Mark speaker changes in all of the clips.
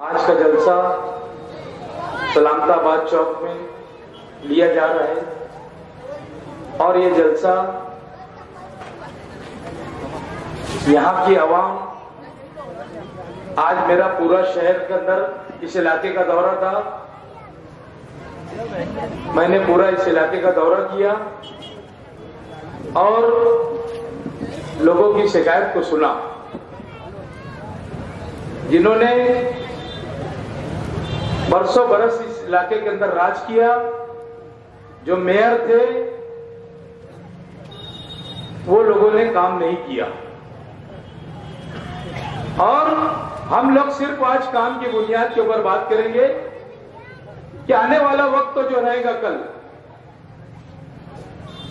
Speaker 1: आज का जलसा सलामताबाद चौक में लिया जा रहा है और ये जलसा यहाँ की आवाम, आज मेरा पूरा शहर के अंदर इस इलाके का दौरा था, मैंने पूरा इस इलाके का दौरा किया और लोगों की शिकायत को सुना। जिन्होंने बरसों बरस इस इलाके के अंदर राज किया, जो मेयर थे, वो लोगों ने काम नहीं किया और हम लोग सिर्फ आज काम की बुनियाद के ऊपर बात करेंगे कि आने वाला वक्त तो जो रहेगा कल,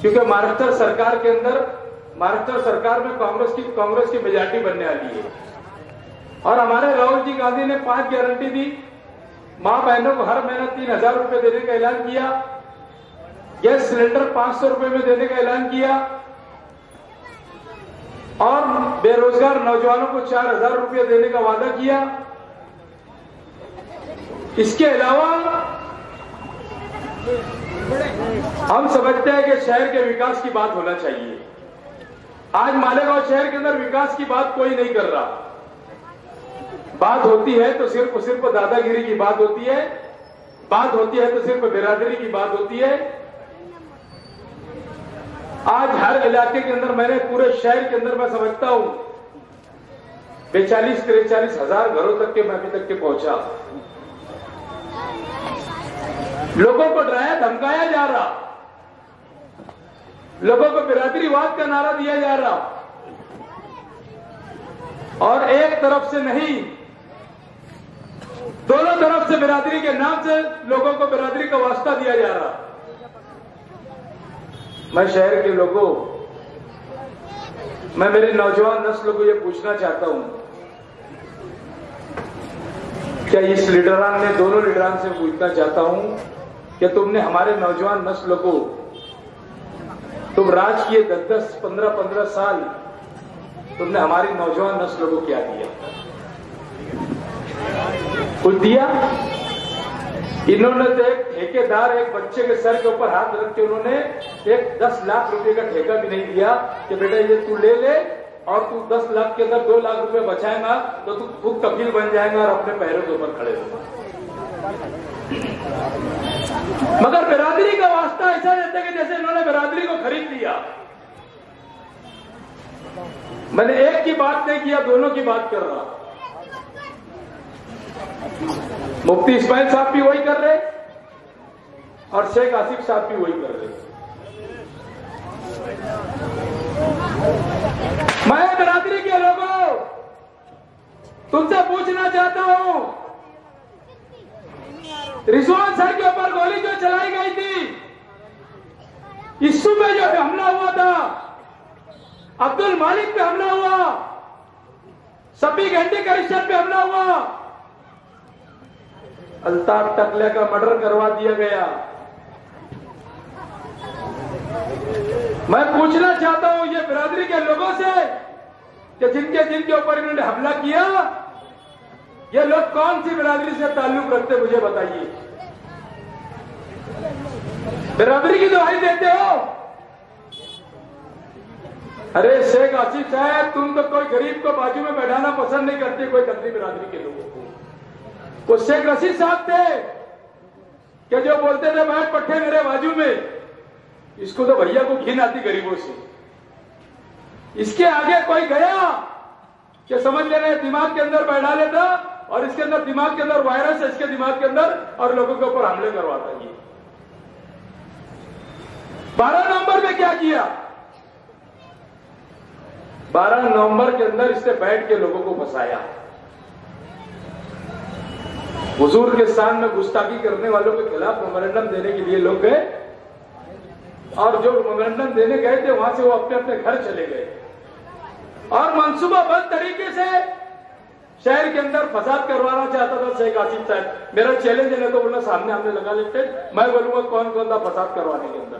Speaker 1: क्योंकि महाराष्ट्र सरकार के अंदर, महाराष्ट्र सरकार में कांग्रेस की मेजॉरिटी बनने वाली है और हमारे राहुल जी गांधी ने 5 गारंटी दी। मां बहनों को हर महीना 3,000 रुपए देने का ऐलान किया, गैस सिलेंडर 500 रुपए में देने का ऐलान किया और बेरोजगार नौजवानों को 4,000 रुपए देने का वादा किया। इसके अलावा हम समझते हैं कि शहर के विकास की बात होना चाहिए। आज मालेगांव शहर के अंदर विकास की बात कोई नहीं कर रहा। बात होती है तो सिर्फ दादागिरी की बात होती है, बात होती है तो सिर्फ बिरादरी की बात होती है। आज हर इलाके के अंदर, मैंने पूरे शहर के अंदर मैं समझता हूं 42-43 हजार घरों तक के मैं अभी तक के पहुंचा। लोगों को डराया धमकाया जा रहा, लोगों को बिरादरीवाद का नारा दिया जा रहा और एक तरफ से नहीं, दोनों तरफ से बिरादरी के नाम से लोगों को बिरादरी का वास्ता दिया जा रहा। मैं शहर के लोगों, मैं मेरे नौजवान नस्ल को यह पूछना चाहता हूं, क्या इस लीडरान ने, दोनों लीडरान से पूछना चाहता हूं कि तुमने हमारे नौजवान नस्ल को, तुम राज किए 10-10, 15-15 साल, तुमने हमारी नौजवान नस्ल को क्या दिया? कुछ दिया? इन्होंने तो एक ठेकेदार, एक बच्चे के सर के ऊपर हाथ रख के उन्होंने एक 10 लाख रुपए का ठेका भी नहीं दिया कि बेटा ये तू ले ले और तू 10 लाख के अंदर 2 लाख रुपए बचाएगा तो तू खुद कफील बन जाएगा और अपने पैरों के ऊपर खड़े होगा। मगर बिरादरी का वास्ता ऐसा देते कि जैसे इन्होंने बिरादरी को खरीद लिया। मैंने एक की बात नहीं किया, दोनों की बात कर रहा। मुफ्ती इस्माइल साहब भी वही कर रहे और शेख आसिफ साहब भी वही कर रहे। मैं बिरादरी के लोगों तुमसे पूछना चाहता हूं, रिजवान सर के ऊपर गोली जो चलाई गई थी, इस्सू में जो हमला हुआ था, अब्दुल मालिक पे हमला हुआ, सभी घंटे करिश्चन पे हमला हुआ, अल्ताफ टकले का मर्डर करवा दिया गया। मैं पूछना चाहता हूं ये बिरादरी के लोगों से कि जिनके ऊपर इन्होंने हमला किया, ये लोग कौन सी बिरादरी से ताल्लुक रखते, मुझे बताइए। बिरादरी की दुहाई देते हो? अरे शेख आसिफ साहब, तुम तो कोई गरीब को बाजू में बैठाना पसंद नहीं करते, कोई दंगली बिरादरी के लोगों को। वो शेख रशीद साहब थे कि जो बोलते थे बैठ पट्टे मेरे बाजू में, इसको तो भैया को घिन आती गरीबों से। इसके आगे कोई गया कि समझ लेना दिमाग के अंदर बैठा लेता और इसके अंदर, दिमाग के अंदर वायरस है इसके दिमाग के अंदर, और लोगों के ऊपर हमले करवाता है। 12 नवंबर में क्या किया? 12 नवंबर के अंदर इसने बैठ के लोगों को फंसाया। हुजूर के स्थान में गुस्ताखी करने वालों के खिलाफ मेमोरेंडम देने के लिए लोग गए और जो मेमोरेंडम देने गए थे वहां से वो अपने अपने घर चले गए और मंसूबाबंद तरीके से शहर के अंदर फसाद करवाना चाहता था शेख आसिफ साहब। मेरा चैलेंज है तो बोला सामने हमने लगा लेते, मैं बोलूंगा कौन कौन था फसाद करवाने के अंदर।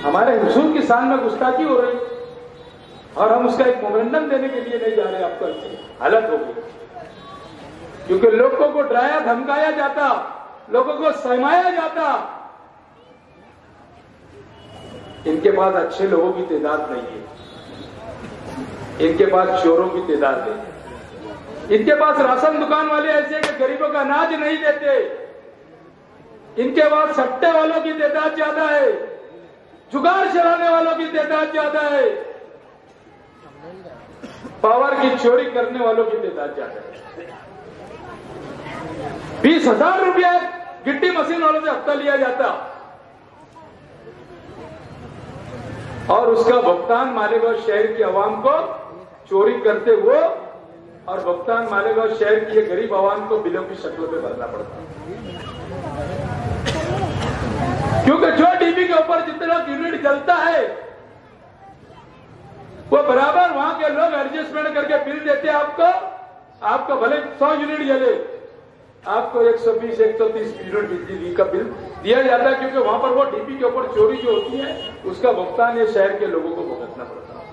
Speaker 1: हमारे हुजूर की शान में गुस्ताखी हो रही और हम उसका एक मेमोरेंडम देने के लिए नहीं जा रहे। आपको हालत हो गई। क्योंकि लोगों को डराया धमकाया जाता, लोगों को सहमाया जाता। इनके पास अच्छे लोगों की तादाद नहीं है, इनके पास चोरों की तादाद है, इनके पास राशन दुकान वाले ऐसे कि गरीबों का अनाज नहीं देते, इनके पास सट्टे वालों की तादाद ज्यादा है, जुगाड़ चलाने वालों की तादाद ज्यादा है, पावर की चोरी करने वालों की तादाद ज्यादा है। 20,000 रुपया गिट्टी मशीन वालों से हफ्ता लिया जाता और उसका भुगतान मालेगांव शहर की आवाम को चोरी करते हुए और भुगतान मालेगांव शहर की गरीब आवाम को बिलों की शक्लों में भरना पड़ता। क्योंकि जो डीबी के ऊपर जितना यूनिट जलता है वो बराबर वहां के लोग एडजस्टमेंट करके बिल देते हैं आपको भले 100 यूनिट जले, आपको 120 130 यूनिट बिजली का बिल दिया जाता है, क्योंकि वहां पर वो डीबी के ऊपर चोरी जो होती है उसका भुगतान ये शहर के लोगों को भुगतना पड़ता है।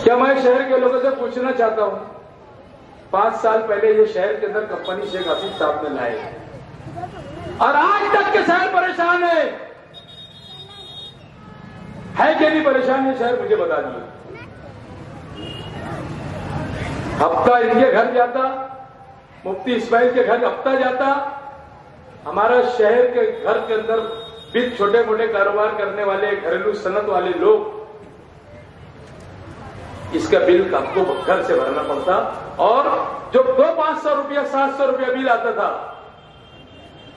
Speaker 1: क्या मैं शहर के लोगों से पूछना चाहता हूं, 5 साल पहले ये शहर के अंदर कंपनी शेख हसीब साहब ने लाए और आज तक के शहर परेशान है कि नहीं परेशान है शहर? मुझे बता दिए। हफ्ता इनके घर जाता, मुफ्ती इस्माइल के घर हफ्ता जाता, हमारा शहर के घर के अंदर भी छोटे मोटे कारोबार करने वाले घरेलू सनत वाले लोग इसका बिल आपको घर से भरना पड़ता और जो 200-500 रुपया 700 रुपया बिल आता था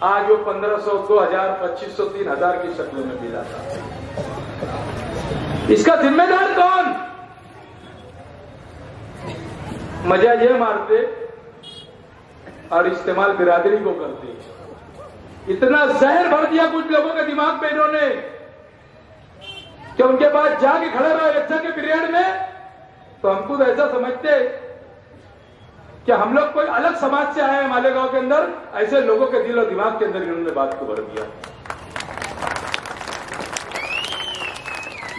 Speaker 1: आज वो 1500 2000 2500 3000 की शक्लों में बिल आता। इसका जिम्मेदार कौन? मजा ये मारते और इस्तेमाल बिरादरी को करते। इतना जहर भर दिया कुछ लोगों के दिमाग में इन्होंने कि उनके पास जाके खड़े रहो इलेक्शन के पीरियड में तो हमको तो ऐसा समझते कि हम लोग कोई अलग समाज से आए हैं मालेगांव के अंदर। ऐसे लोगों के दिल और दिमाग के अंदर इन्होंने बात को भर दिया।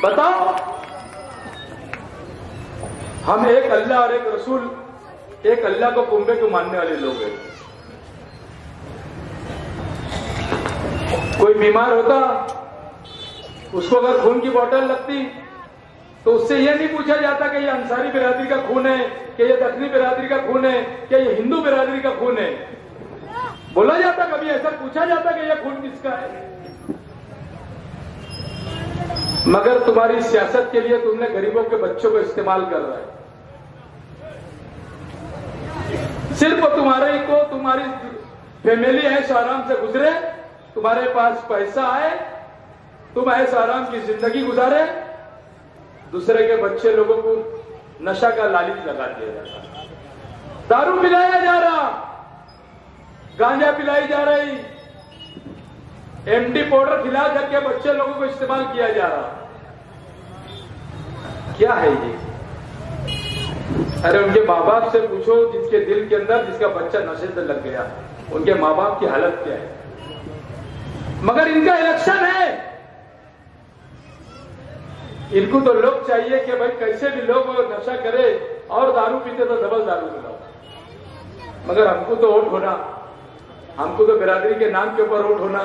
Speaker 1: बताओ, हम एक अल्लाह और एक रसूल, एक अल्लाह को कुंबे को मानने वाले लोग हैं। कोई बीमार होता, उसको अगर खून की बोतल लगती तो उससे यह नहीं पूछा जाता कि ये अंसारी बिरादरी का खून है, कि ये दक्षिणी बिरादरी का खून है, कि ये हिंदू बिरादरी का खून है। बोला जाता, कभी ऐसा पूछा जाता कि यह खून किसका है? मगर तुम्हारी सियासत के लिए तुमने गरीबों के बच्चों को इस्तेमाल कर रहा है। सिर्फ तुम्हारे को तुम्हारी फैमिली ऐश आराम से गुजरे, तुम्हारे पास पैसा आए, तुम ऐश आराम की जिंदगी गुजारे, दूसरे के बच्चे लोगों को नशा का लालच लगा दिया जाता, दारू पिलाया जा रहा, गांजा पिलाई जा रही, एमडी पाउडर खिला करके बच्चे लोगों को इस्तेमाल किया जा रहा। क्या है ये? अरे उनके माँ बाप से पूछो जिसके दिल के अंदर जिसका बच्चा नशे से लग गया, उनके माँ बाप की हालत क्या है? मगर इनका इलेक्शन है, इनको तो लोग चाहिए कि भाई कैसे भी लोग नशा करे और दारू पीते तो डबल दारू पिलाओ। मगर हमको तो वोट होना, हमको तो बिरादरी के नाम के ऊपर वोट होना।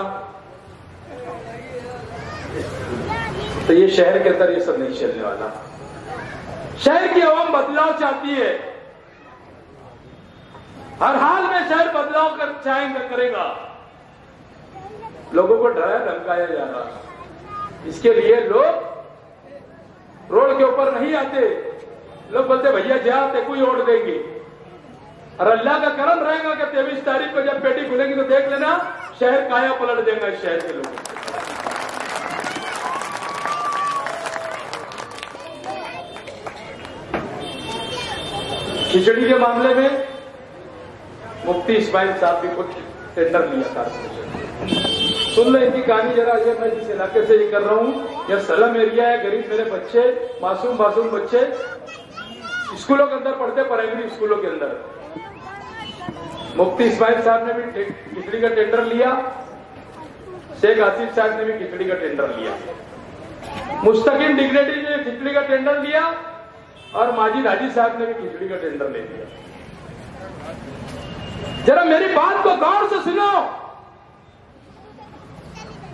Speaker 1: तो ये शहर के अंदर ये सब नहीं चलने वाला। शहर की आवाम बदलाव चाहती है, हर हाल में शहर बदलाव करेगा। लोगों को डराया धमकाया जा रहा, इसके लिए लोग रोड के ऊपर नहीं आते। लोग बोलते भैया जा तेको ही वोट देंगे, और अल्लाह का करम रहेगा कि 23 तारीख को जब पेटी खुलेगी तो देख लेना शहर काया पलट देगा इस शहर के लोग। खिचड़ी के मामले में मुफ्ती इस्माइल साहब भी कुछ टेंडर लिया था। सुन लो इनकी कहानी जरा। मैं जिस इलाके से ये कर रहा हूं, यह सलम एरिया है, गरीब मेरे बच्चे, मासूम बच्चे स्कूलों के अंदर पढ़ते, प्राइमरी स्कूलों के अंदर। मुफ्ती इस्माइल साहब ने भी खिचड़ी का टेंडर लिया, शेख हसीब साहब ने भी खिचड़ी का टेंडर लिया, मुस्तकिम डिग्नेटरी ने खिचड़ी का टेंडर लिया और माजिद हाजी साहब ने भी खिचड़ी का टेंडर ले लिया। जरा मेरी बात को गौर से सुनो।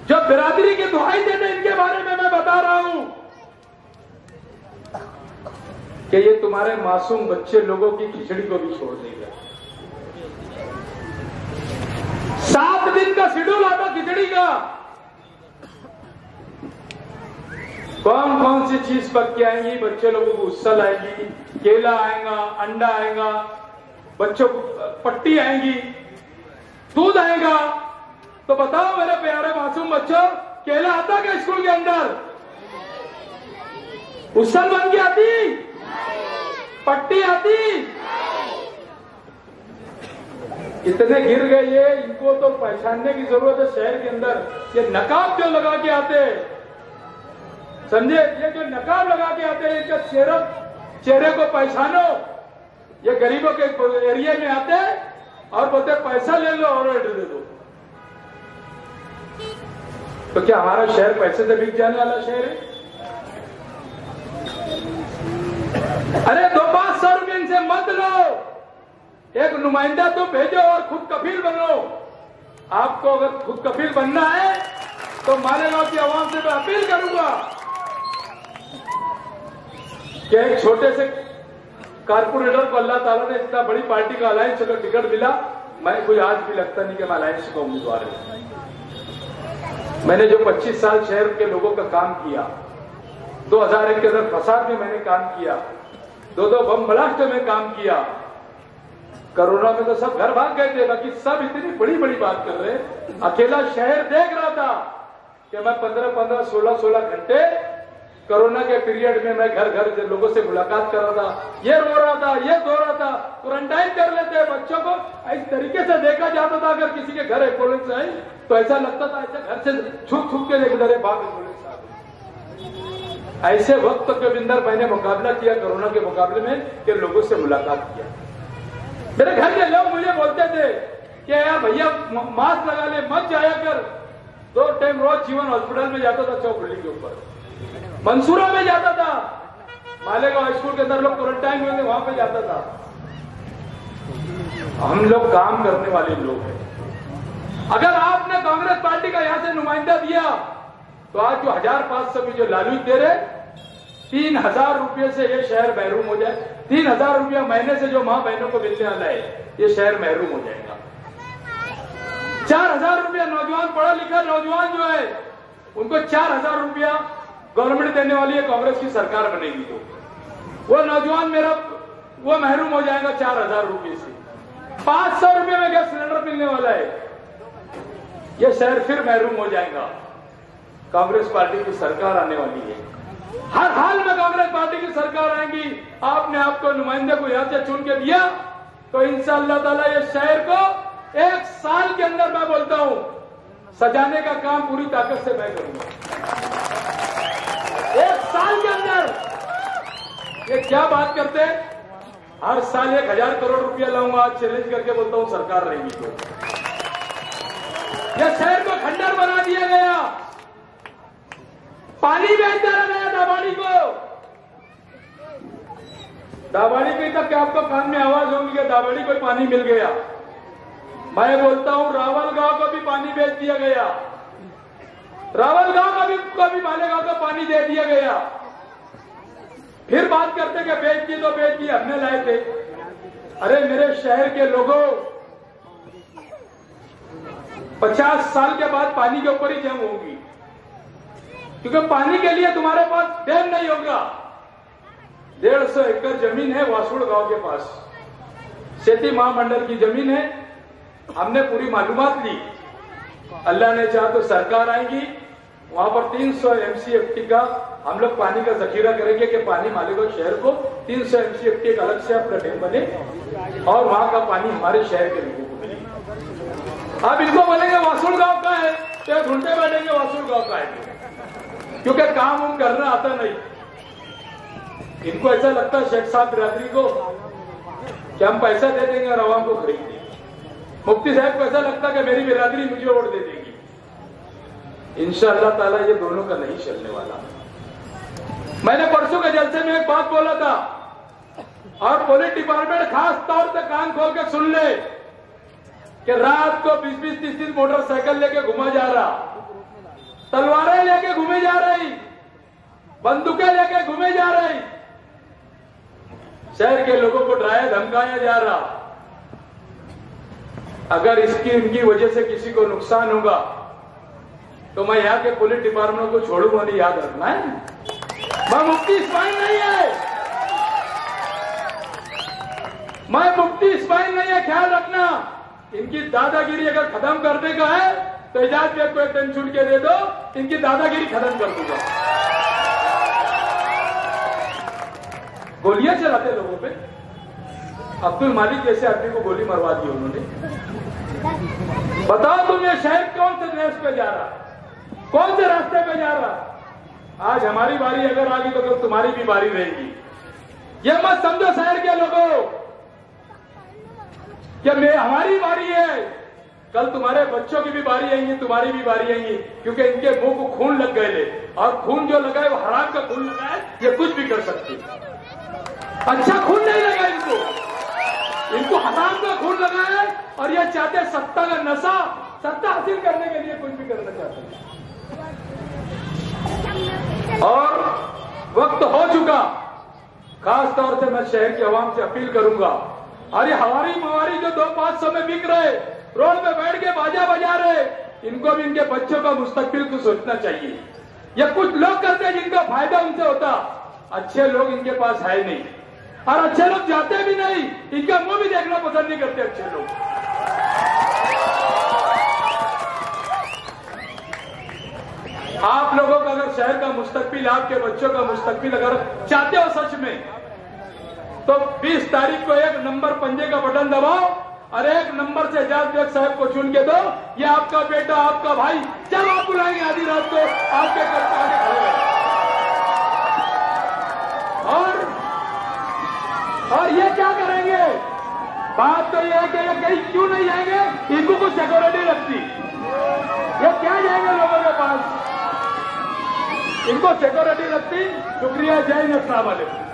Speaker 1: जो बिरादरी की दुहाई देते इनके बारे में मैं बता रहा हूं कि ये तुम्हारे मासूम बच्चे लोगों की खिचड़ी को भी छोड़ देगा। 7 दिन का शेड्यूल आता खिचड़ी का। कौन कौन सी चीज पक के आएंगी, बच्चे लोगों को उसल आएगी, केला आएगा, अंडा आएगा, बच्चों को पट्टी आएंगी, दूध आएगा। तो बताओ मेरे प्यारे मासूम बच्चों, केला आता क्या स्कूल के अंदर? उसल बन के आती? पट्टी आती? इतने गिर गए ये, इनको तो पहचानने की जरूरत है शहर के अंदर। ये नकाब जो लगा के आते, समझे, ये जो नकाब लगा के आते हैं, इनका चेहरे को पहचानो। ये गरीबों के एरिया में आते और बोलते पैसा ले लो और ऑर्डर दे दो। तो क्या हमारा शहर पैसे से बिक जाने वाला शहर है? अरे 200-500 रुपये इनसे मत लो। एक नुमाइंदा तो भेजो और खुद कफील बनो। आपको अगर खुद कफील बनना है तो मालेगांव की आवाम से मैं अपील करूंगा कि एक छोटे से कारपोरेटर को अल्लाह ताला ने इतना बड़ी पार्टी का अलायंस अगर टिकट मिला, मैं कोई आज भी लगता नहीं कि मैं अलायंस का उम्मीदवार हूं। मैंने जो 25 साल शहर के लोगों का काम किया, 2001 के अंदर फसाद में मैंने काम किया, 2 बम ब्लास्ट में काम किया। कोरोना में तो सब घर भाग गए थे, बाकी सब इतनी बड़ी बड़ी बात कर रहे। अकेला शहर देख रहा था कि मैं 15-15, 16-16 घंटे कोरोना के पीरियड में मैं घर घर लोगों से मुलाकात कर रहा था। ये रो रहा था, ये धो रहा था, क्वारंटाइन कर लेते बच्चों को। इस तरीके से देखा जाता था अगर किसी के घर एम्बुलेंस आई तो ऐसा लगता था ऐसे घर से छुप छुप के देख रहे बाप एम्बुलेंस आ गई। ऐसे वक्त के अंदर मैंने मुकाबला किया कोरोना के मुकाबले में कि लोगों से मुलाकात किया। मेरे घर के लोग मुझे बोलते थे कि यार भैया मास्क लगा ले, मत जाया कर। 2 टाइम रोज जीवन हॉस्पिटल में जाता था, चौखुली के ऊपर मंसूरा में जाता था, मालेगांव स्कूल के अंदर लोग क्वारंटाइन हुए थे, वहां पे जाता था। हम लोग काम करने वाले लोग हैं। अगर आपने कांग्रेस पार्टी का यहां से नुमाइंदा दिया तो आज जो 1500 की जो लालूच दे रहे, 3000 रुपये से ये शहर महरूम हो जाए। 3000 रुपया महीने से जो मां बहनों को मिलने वाला है, ये शहर महरूम हो जाएगा। 4000 रुपया नौजवान, पढ़ा लिखा नौजवान जो है, उनको 4000 रुपया गवर्नमेंट देने वाली है। कांग्रेस की सरकार बनेगी तो वो नौजवान मेरा वो महरूम हो जाएगा 4000 रुपये से। 500 रुपये में गैस सिलेंडर मिलने वाला है, ये शहर फिर महरूम हो जाएगा। कांग्रेस पार्टी की सरकार आने वाली है। हर हाल में कांग्रेस पार्टी की सरकार आएगी। आपने आपको नुमाइंदे को यहां से चुन के दिया तो इंशाअल्लाह ताला ये शहर को 1 साल के अंदर, मैं बोलता हूं, सजाने का काम पूरी ताकत से मैं करूंगा। 1 साल के अंदर। ये क्या बात करते हैं, हर साल 1000 करोड़ रुपया लाऊंगा, आज चैलेंज करके बोलता हूं सरकार रहेगी तो। यह शहर को खंडर बना दिया गया, पानी बेचता रहा दाबाड़ी को। दाबाड़ी की तक आपको कान में आवाज होगी कि दाबाड़ी को पानी मिल गया। मैं बोलता हूं रावल गांव को भी पानी बेच दिया गया, रावल गांव को भी मालेगांव को पानी दे दिया गया। फिर बात करते कि बेच दी तो बेच दी, हमने लाए थे। अरे मेरे शहर के लोगों, 50 साल के बाद पानी के ऊपर ही जंग होगी, क्योंकि पानी के लिए तुम्हारे पास डैम नहीं होगा। 150 एकड़ जमीन है वासुड़ गांव के पास, खेती महामंडल की जमीन है। हमने पूरी मालूमात ली, अल्लाह ने चाहा तो सरकार आएगी, वहां पर 300 MCFT का हम लोग पानी का जखीरा करेंगे कि पानी मालेगांव शहर को 300 MCFT एक अलग से अपना डैम बने और वहां का पानी हमारे शहर के लोगों को मिले। अब इनको बोलेंगे वासुड़ गांव का है तो ढूंढते बैठेंगे वासुड़ गांव का है, क्योंकि काम हम करना आता नहीं। इनको ऐसा लगता है शेख साहब बिरादरी को कि हम पैसा दे देंगे और आवाम को खरीद देंगे। मुफ्ती साहब को ऐसा लगता है कि मेरी बिरादरी मुझे वोट दे देगी। इंशाअल्लाह ताला ये दोनों का नहीं चलने वाला। मैंने परसों के जलसे में एक बात बोला था और पुलिस डिपार्टमेंट खास तौर से कान खोल के सुन ले। कि रात को 20-20, 30-30 मोटरसाइकिल लेके घुमा जा रहा, तलवारें लेके घूमे जा रही, बंदूकें लेके घूमे जा रही, शहर के लोगों को डराया धमकाया जा रहा। अगर इसकी इनकी वजह से किसी को नुकसान होगा तो मैं यहाँ के पुलिस डिपार्टमेंट को छोड़ूंगा नहीं, याद रखना है। मैं मुफ्ती इस्माइल नहीं है, मैं मुफ्ती इस्माइल नहीं है, ख्याल रखना। इनकी दादागिरी अगर खत्म करने का है तो एजाज बेग को एक दिन छूट के दे दो, इनकी दादागिरी खत्म कर दूंगा। गोलियां चलाते लोगों पे, अब्दुल मालिक जैसे आदमी को गोली मरवा दी उन्होंने। बताओ तुम ये शहर कौन से रेस पे जा रहा, कौन से रास्ते पे जा रहा। आज हमारी बारी अगर आ गई तो कल तुम्हारी भी बारी रहेगी। ये मत समझो शहर के लोगों कि हमारी बारी है, कल तुम्हारे बच्चों की भी बारी आएंगी, तुम्हारी भी बारी आएंगी, क्योंकि इनके मुंह को खून लग गए ले, और खून जो लगा है वो हराम का खून लगा है, ये कुछ भी कर सकती। अच्छा खून नहीं लगा इनको हराम का खून लगा है, और ये चाहते सत्ता का नशा, सत्ता हासिल करने के लिए कुछ भी करना चाहते हैं। और वक्त हो चुका, खास तौर से मैं शहर की आवाम से अपील करूंगा, अरे हमारी मवारी जो 200-500 में बिक रहे, रोड पे बैठ के बाजा बजा रहे, इनको भी इनके बच्चों का मुस्तकबिल को सोचना चाहिए। ये कुछ लोग करते हैं जिनका फायदा उनसे होता, अच्छे लोग इनके पास है नहीं, और अच्छे लोग जाते भी नहीं, इनका मुंह भी देखना पसंद नहीं करते अच्छे लोग। आप लोगों का अगर शहर का मुस्तकबिल, आपके बच्चों का मुस्तकबिल अगर चाहते हो सच में, तो 20 तारीख को 1 नंबर पंजे का बटन दबाओ और 1 नंबर से एजाज बेग साहब को चुन के दो। ये आपका बेटा, आपका भाई, जब आप बुलाएंगे आधी रात को आपके घर पे आगे खड़े रहेंगे। और ये क्या करेंगे? बात तो ये है कि ये कहीं क्यों नहीं जाएंगे, इनको कुछ सिक्योरिटी लगती, ये क्या जाएंगे लोगों के पास, इनको सिक्योरिटी लगती। शुक्रिया, जय हिंद, अस्सलाम वालेकुम।